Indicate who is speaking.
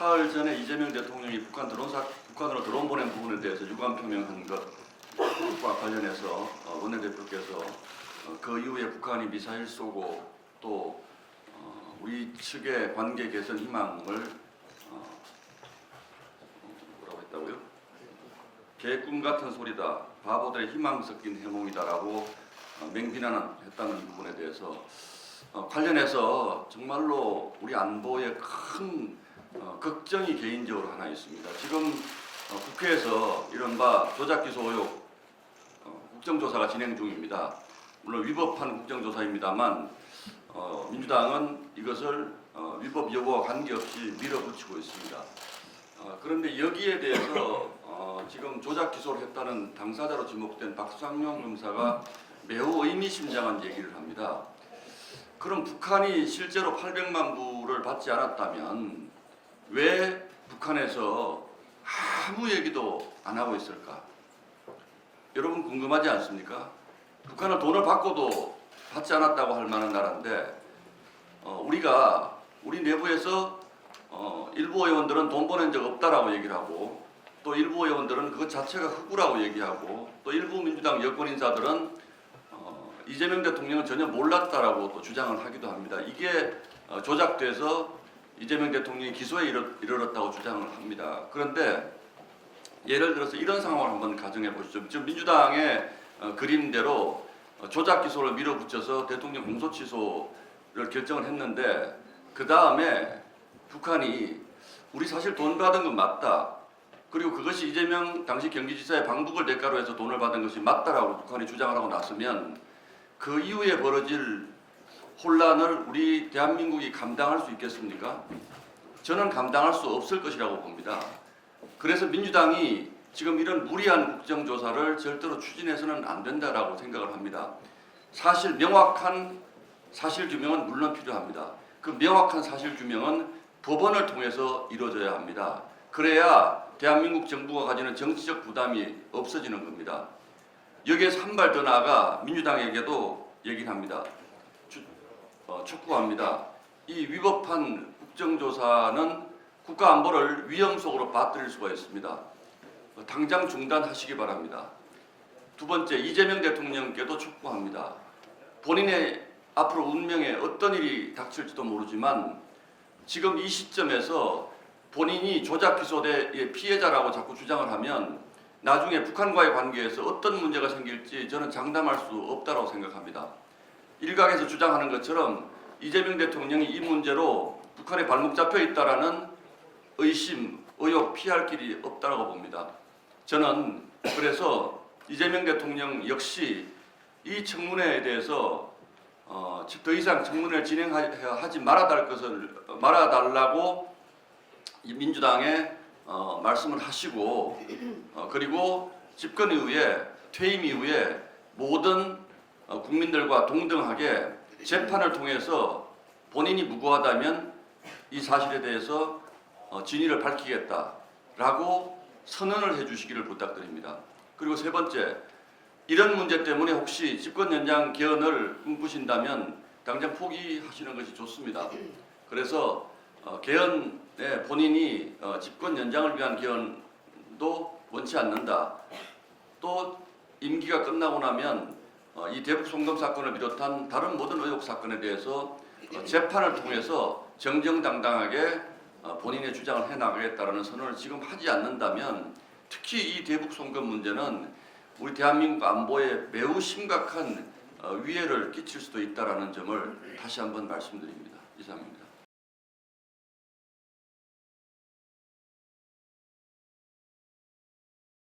Speaker 1: 사흘 전에 이재명 대통령이 북한으로 드론 보낸 부분에 대해서 유감 표명한 것과 관련해서 원내대표께서 그 이후에 북한이 미사일 쏘고 또 우리 측의 관계 개선 희망을 뭐라고 했다고요? 개꿈 같은 소리다, 바보들의 희망 섞인 해몽이다라고 맹비난했다는 부분에 대해서 관련해서 정말로 우리 안보에 큰 걱정이 개인적으로 하나 있습니다. 지금 국회에서 이른바 조작기소 의혹 국정조사가 진행 중입니다. 물론 위법한 국정조사입니다만 민주당은 이것을 위법 여부와 관계없이 밀어붙이고 있습니다. 그런데 여기에 대해서 지금 조작 기소를 했다는 당사자로 지목된 박상용 검사가 매우 의미심장한 얘기를 합니다. 그럼 북한이 실제로 800만 불을 받지 않았다면 왜 북한에서 아무 얘기도 안 하고 있을까? 여러분 궁금하지 않습니까? 북한은 돈을 받고도 받지 않았다고 할 만한 나라인데 우리 내부에서 일부 의원들은 돈 보낸 적 없다라고 얘기를 하고 또 일부 의원들은 그것 자체가 흑우라고 얘기하고 또 일부 민주당 여권 인사들은 이재명 대통령은 전혀 몰랐다라고 또 주장을 하기도 합니다. 이게 조작돼서 이재명 대통령이 기소에 이르렀다고 주장을 합니다. 그런데 예를 들어서 이런 상황을 한번 가정해 보시죠. 지금 민주당의 그림대로 조작 기소를 밀어붙여서 대통령 공소 취소를 결정을 했는데 그 다음에 북한이 우리 사실 돈 받은 건 맞다. 그리고 그것이 이재명 당시 경기지사의 방북을 대가로 해서 돈을 받은 것이 맞다라고 북한이 주장을 하고 났으면 그 이후에 벌어질 혼란을 우리 대한민국이 감당할 수 있겠습니까? 저는 감당할 수 없을 것이라고 봅니다. 그래서 민주당이 지금 이런 무리한 국정조사를 절대로 추진해서는 안 된다라고 생각을 합니다. 사실 명확한 사실규명은 물론 필요합니다. 그 명확한 사실규명은 법원을 통해서 이루어져야 합니다. 그래야 대한민국 정부가 가지는 정치적 부담이 없어지는 겁니다. 여기에서 한 발 더 나아가 민주당에게도 얘기를 합니다. 촉구합니다. 이 위법한 국정조사는 국가안보를 위험 속으로 빠뜨릴 수가 있습니다. 당장 중단하시기 바랍니다. 두 번째, 이재명 대통령께도 촉구합니다. 본인의 앞으로 운명에 어떤 일이 닥칠지도 모르지만 지금 이 시점에서 본인이 조작 기소의 피해자라고 자꾸 주장을 하면 나중에 북한과의 관계에서 어떤 문제가 생길지 저는 장담할 수 없다고 생각합니다. 일각에서 주장하는 것처럼 이재명 대통령이 이 문제로 북한에 발목 잡혀 있다라는 의심, 의혹 피할 길이 없다고 봅니다. 저는 그래서 이재명 대통령 역시 이 청문회에 대해서 더 이상 청문회를 진행하지 말아달라고 민주당에 말씀을 하시고 그리고 집권 이후에 퇴임 이후에 모든 국민들과 동등하게 재판을 통해서 본인이 무고하다면 이 사실에 대해서 진위를 밝히겠다라고 선언을 해주시기를 부탁드립니다. 그리고 세 번째, 이런 문제 때문에 혹시 집권 연장 개헌을 꿈꾸신다면 당장 포기하시는 것이 좋습니다. 그래서 개헌에 본인이 집권 연장을 위한 개헌도 원치 않는다. 또 임기가 끝나고 나면 이 대북 송금 사건을 비롯한 다른 모든 의혹 사건에 대해서 재판을 통해서 정정당당하게 본인의 주장을 해나가겠다는 선언을 지금 하지 않는다면 특히 이 대북 송금 문제는 우리 대한민국 안보에 매우 심각한 위해를 끼칠 수도 있다는 점을 다시 한번 말씀드립니다. 이상입니다.